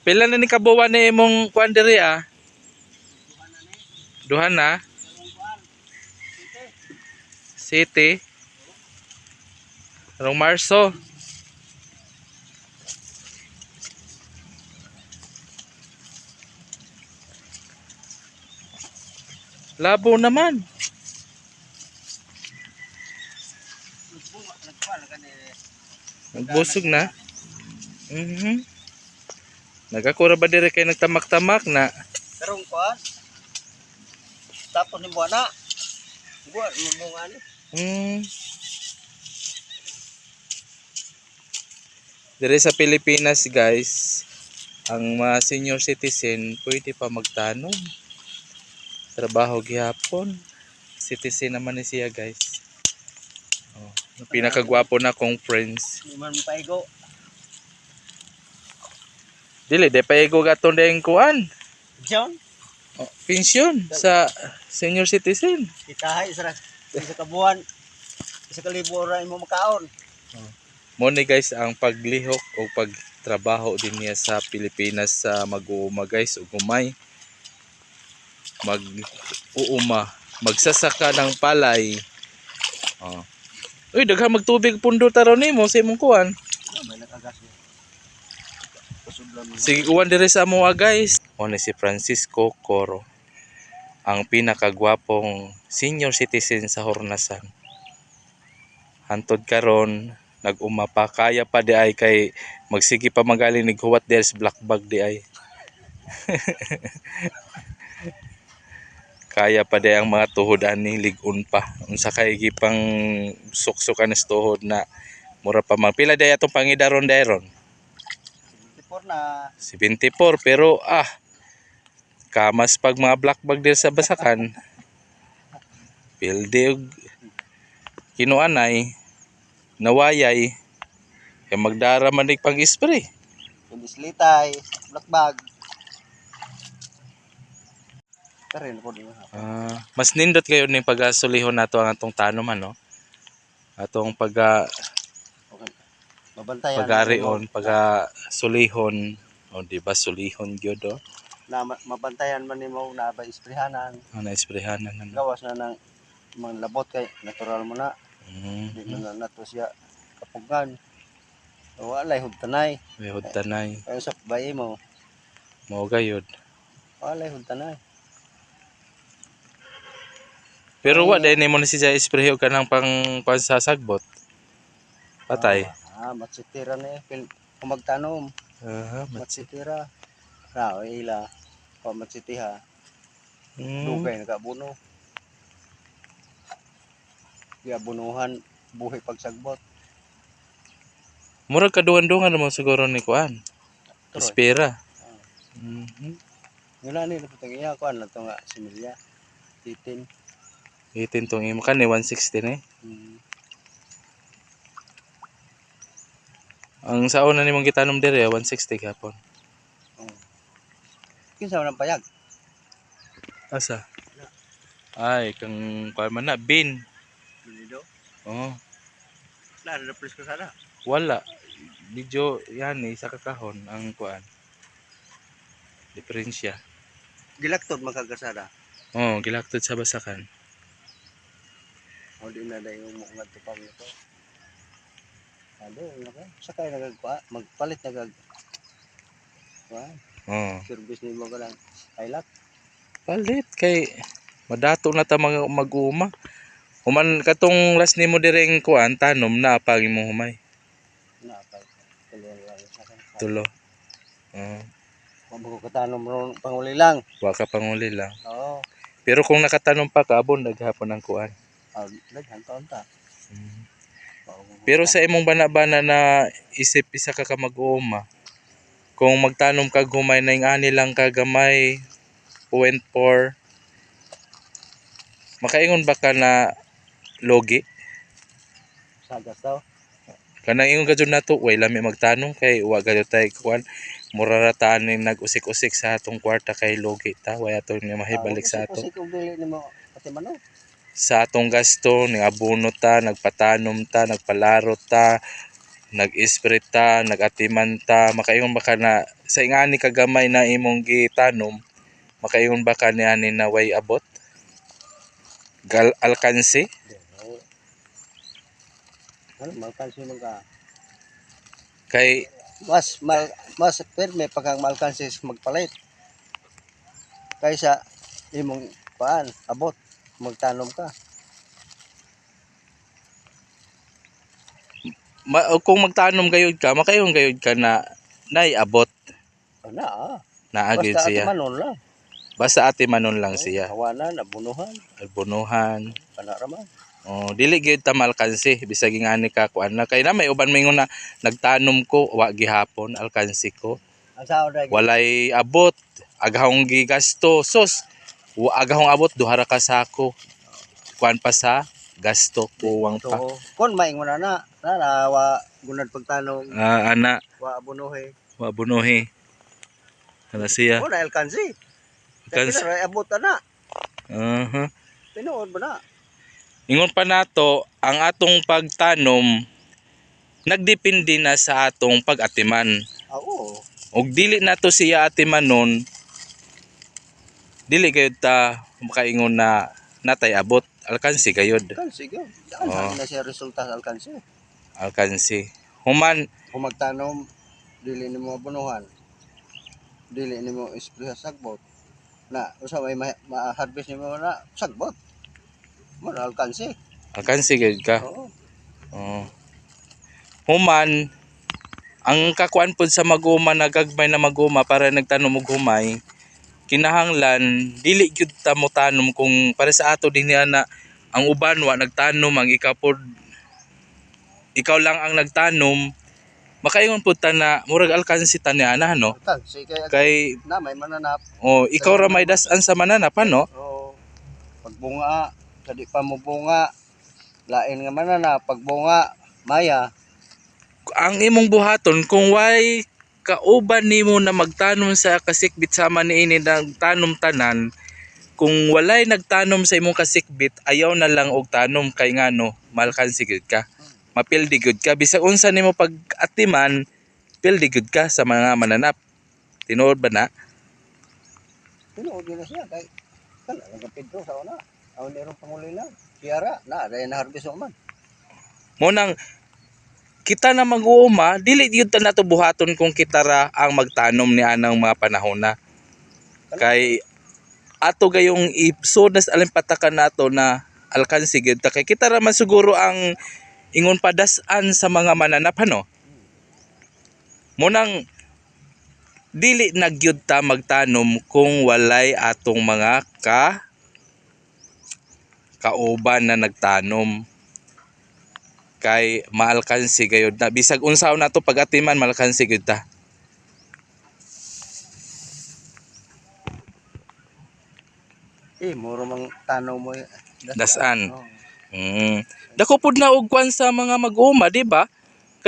Pila na ni kabuwan ni imong kuan diri ah? Duha na. City. Rong Marso. Labo naman. Nagbusog na. Nagakura ba diri kay nagtamak-tamak na? Karong kuan. Tapos ni buwana. Buwan mo nga ni. Diri sa Pilipinas guys, ang mga senior citizen pwede pa magtanom. Trabaho gihapon. Citizen naman ni siya guys. Oh, pinakagwapo na kong friends. Di man paigo. Dili, de paigo gaton deng kuan. John, Oh, pensyon sa senior citizen. itahay sa kabuan. Isa ka libo ra imo makaon. Mo ni guys ang paglihok o pagtrabaho din niya sa Pilipinas sa mag-uuma guys ug gumay mag-uuma magsasaka ng palay. Oh. Uy, daghang magtubig pundo taron nimo sa imong kuan. May nakagas mo. Sige kuan diri sa amo guys. Mo ni si Francisco Coro, ang pinakagwapong senior citizen sa Hornasan. Hantod karon nag-uma pa kaya pa di ay kay magsige pa magaling nig huwat there's black bag di ay. Kaya pa di ang mga tuhod ani ligon pa. Unsa kay gipang suksok anis tuhod na mura pa magpila day atong pangidaron dayron. 74 na. 74 pero kamas pag mga black bag dir sa basakan. Pilde og kinuanay nawayay kay magdara man nig pang-spray. Pindislitay, black bag. Karon po din. Mas nindot kayo ning pagasulihon nato ang atong tanom ano. Atong Mabantayan. pagarion, pagasulihon, o di ba sulihon gyud do. Na mabantayan man nimo na ba isprehanan. Na-sprayhanan na. Gawas na ng mga labot kay natural mo na. Di Mhm. na nato siya kapugan. Walay hugtanay. May hudtanay. Kaya sa bayi mo, Mao gayud. walay hugtanay. Pero wa dai nimo na siya spray og kanang pang pansasagbot. Patay. Matsitira na eh. Kung magtanom, matsitira. Na, ila. Kung matsitiha, dugay nagabuno. Kaya bunuhan, buhay pagsagbot. Murag kaduhan-duhan naman siguro ni kuan. Espera. Yun na ni, naputang iya, kuan na ito nga, similya. 18. 18 tong imo kan ni 160 ni. Ang saon na nimong gitanom dire 160 gapon. Kinsa man ang payag? Asa? Ay kang kuan man na bin. Dinido? Oh, Na pres ko sana. wala. Medyo yan sa kakahon ang kuan. Diferensya. Gilaktod makagasada. Oh, gilaktod sa basakan. O di na dahil yung mga tupang nito. Ano, sakay nagagpa, magpalit nagag. Oh. Service ni mo ka lang. Kailat. Palit kay madato na ta mag-uma. Human katong last nimo direng kuan tanom na pag imong humay. Na pa. Tuloy lang sa kan. Tulo. Oh. Mabuko ka tanom ron panguli lang. Wa ka panguli lang. Oo. Pero kung nakatanom pa ka abon naghapon ang kuan. Daghan taon ta. Pero sa imong bana-bana na isip isa ka mag-uuma. Kung magtanom kag humay na yung ani lang kagamay 0.4 makaingon ba ka na logi? Sagas daw. Kanang ingon gadyo nato way lami magtanong kay wa gadyo tay kuan mura ra ta ani nag-usik-usik sa atong kwarta kay logi ta way ato ni mahibalik sa ato. Kasi kung dili nimo pati manok. Sa atong gasto ning abono ta, nagpatanom ta, nagpalaro ta, nag-spread ta, nag-atiman ta, makaingon baka na sa ingani kagamay na imong gitanom, makaingon baka ni ani na way abot alkansi. Ano, malkansi mo ka. Kay Mas perme pagkang malkansi magpalit. Kaysa imong paan, abot, magtanom ka. kung magtanom gayud ka, makaingon gayud ka na naiabot Ana, naagid basta ati siya. manon lang. Basta atimanon lang siya. Kawanan, abunuhan, Albunuhan. panaraman. Oh, dili gyud ta malkansi bisag ingani ka kuan na kay na may uban mingon na nagtanom ko wa gihapon alkansi ko. Ang sao dahil. Walay abot, agahong gigasto. Sus, agahong abot duha ra ka sako. Kuan pa sa gasto kuwang pa. So, kung maingon na wa gunad pagtanom, Ana, wa abunuhe. wa bunuhi. Kana siya. O na alkansi. Alkansi. Kaya abot na. Aha. Tinuod ba na? Ingon pa nato, ang atong pagtanom nagdepende na sa atong pag-atiman. Oo. Og dili nato siya atimanon, dili gayud ta makaingon na natay abot alkansi gayud. Alkansi gyud. Saan sa na siya resulta sa alkansi? Alkansi. Human Kung magtanom, dili nimo abunuhan. Dili nimo ispray sa sagbot. Na usa may ma-harvest nimo na sagbot. Mo na alkansi. alkansi gayud ka. Oo. Oh. Human ang kakuan pod sa maguma nagagmay na maguma para nagtanom og humay, kinahanglan dili gyud ta mo tanom kung para sa ato dinhi na ang uban wa nagtanom ang ikaw pod ikaw lang ang nagtanom, makaingon pod ta na murag alkansi ta niya na no. Alkansi Kay na may mananap. ikaw ra may das-an sa mananap no. Oo. Pagbunga, kadi pa mo bunga. Lain nga mananap, pagbunga, maya. Ang imong buhaton kung why kauban nimo na magtanom sa kasikbit sama niini ng tanom tanan, kung walay nagtanom sa imong kasikbit ayaw na lang og tanom kay ngano malkansi gyud ka, mapildi gyud ka bisag unsa nimo pag-atiman, pildi gyud ka sa mga mananap. Tinuod ba na? Tinuod yun na siya. Kay, kala, nagapidro sa una. Aw nirong pangulila. Kiyara, dahil na-harvest mo man. Mo nang kita na mag-uuma, dili gyud ta nato buhaton kung kita ra ang magtanom ni anang mga panahon na. Kay ato gayong ipsod nas alimpatakan nato na alkansi gyud ta kay kita ra man siguro ang ingon padas-an sa mga mananap no. Mo nang dili na gyud ta magtanom kung walay atong mga kauban na nagtanom. Kay maalkansi gayud na bisag unsaon nato pag-atiman maalkansi gyud ta. Muro mang tanaw mo. Das-an. Oo. Dako pud na og kwan sa mga mag-uuma, di ba?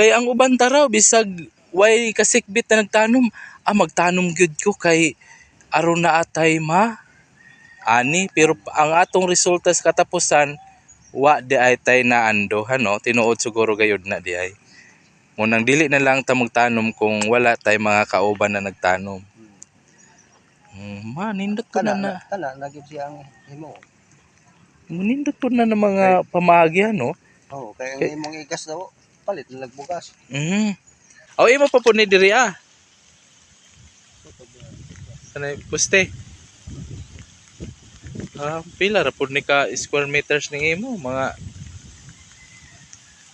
Kay ang uban taraw bisag way kasikbit na nagtanom, magtanom gyud ko kay aron na atay ani pero ang atong resulta sa katapusan wa di ay tay naando no, tinuod siguro gayud na di ay. Munang dili na lang ta magtanom kung wala tay mga kauban na nagtanom. Nindot po na Kana, nagib siya ang himo. nindot po na ng mga pamagi no. Oo, kaya ang imong igas daw, palit na nagbugas. Aw imo pa po ni diri Kanay poste. Pila ra pud ni ka square meters ning imo mga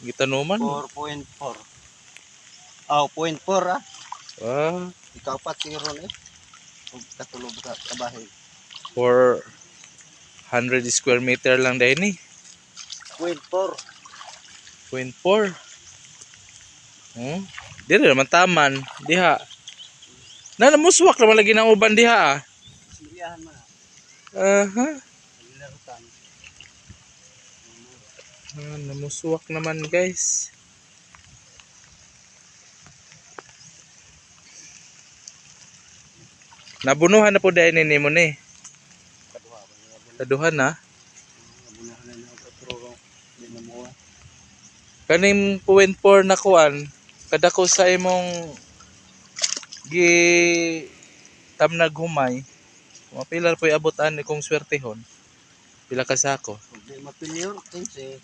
gitanuman. 4.4. 0.4 ah. Ikaw pa tiro ni. Ug katulog ka kabahay. 400 square meter lang dahil ni. 0.4. 0.4. Dili naman taman. Diha. Namuswak naman lagi ng uban diha Siliyahan man. Larutan. Namuswak naman guys. Nabunuhan na po dahil nimo ni. Kaduhan na. Nabunahan na ako pero di na mo. Kaning 0.4 na kuan, kadako sa imong gi tamnag humay. Mapilar po abutan ni kung swertehon. Pila ka sako? Kung di mapilyor, 15.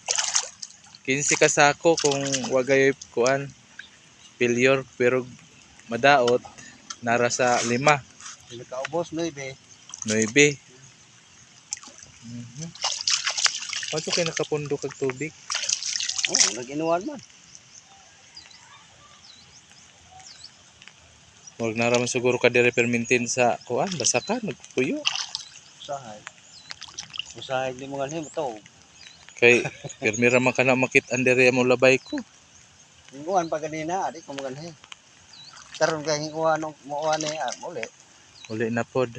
15 ka sako kung wagay kuan pilyor pero madaot nara sa 5, Hindi ka ubos, 9. 9. Paano kayo nakapundo kag tubig? Oh, nag-inuwan man. Huwag naraman siguro ka dire permintin sa kuan, basa ka, nagpuyo. Usahay. Usahay di mo nga to. Kay permira man ka na makit-an dire mo labay ko. Hinguan pa ganina, di ko maganhe. Karon kay hinguan mo ani muli. Uli na pod.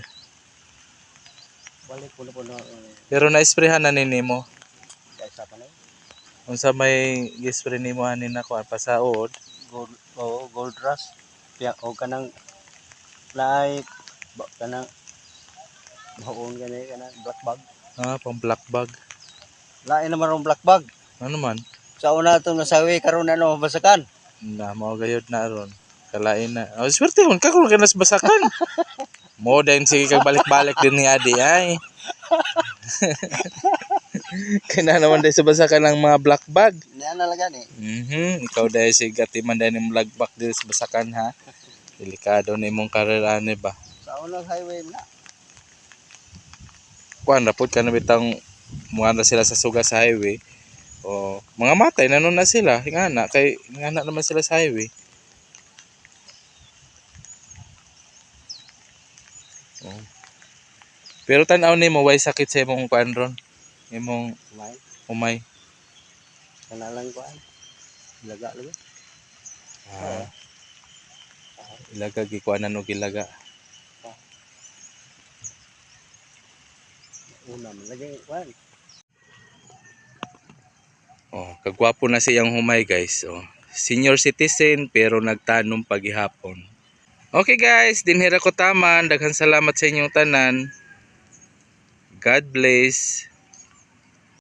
Balik ko na po na Pero na-sprayhan na nimo. kaysa pa na. Unsa may gi-spray nimo ani na kuan pasaod? Gold rush. Kaya o kanang like kanang baon gani kanang black bag. Pang black bag. Lain naman ang black bag. Ano man? Sa una itong nasawi karon ano basakan. Na mao gayud na aron. Kalain na. Oh, swerte hon ka kung kanas basakan. Mo din sige kag balik-balik din ni Adi ay. Kana naman dahil sa basakan ng mga black bag. Niya na lang ni. Ikaw dahil si gatiman dahil ng black bag dito sa basakan ha. Delikado na imong karirane ba? Sa unang highway na. Kuan rapod ka na bitang mga na sila sa suga sa highway. O mga matay na nun na sila. Ingana kay ingana naman sila sa highway. Oh. Pero tan-aw nimo way sakit sa imong kuan ron. Imong May umay. kana lang ko ay. Laga lang. Ilaga gikuanan og ilaga. Una man lagi kwan. Oh, kagwapo na siyang humay guys. Oh, senior citizen pero nagtanom pagihapon. Okay guys, dinhira ko taman. Daghang salamat sa inyong tanan. God bless.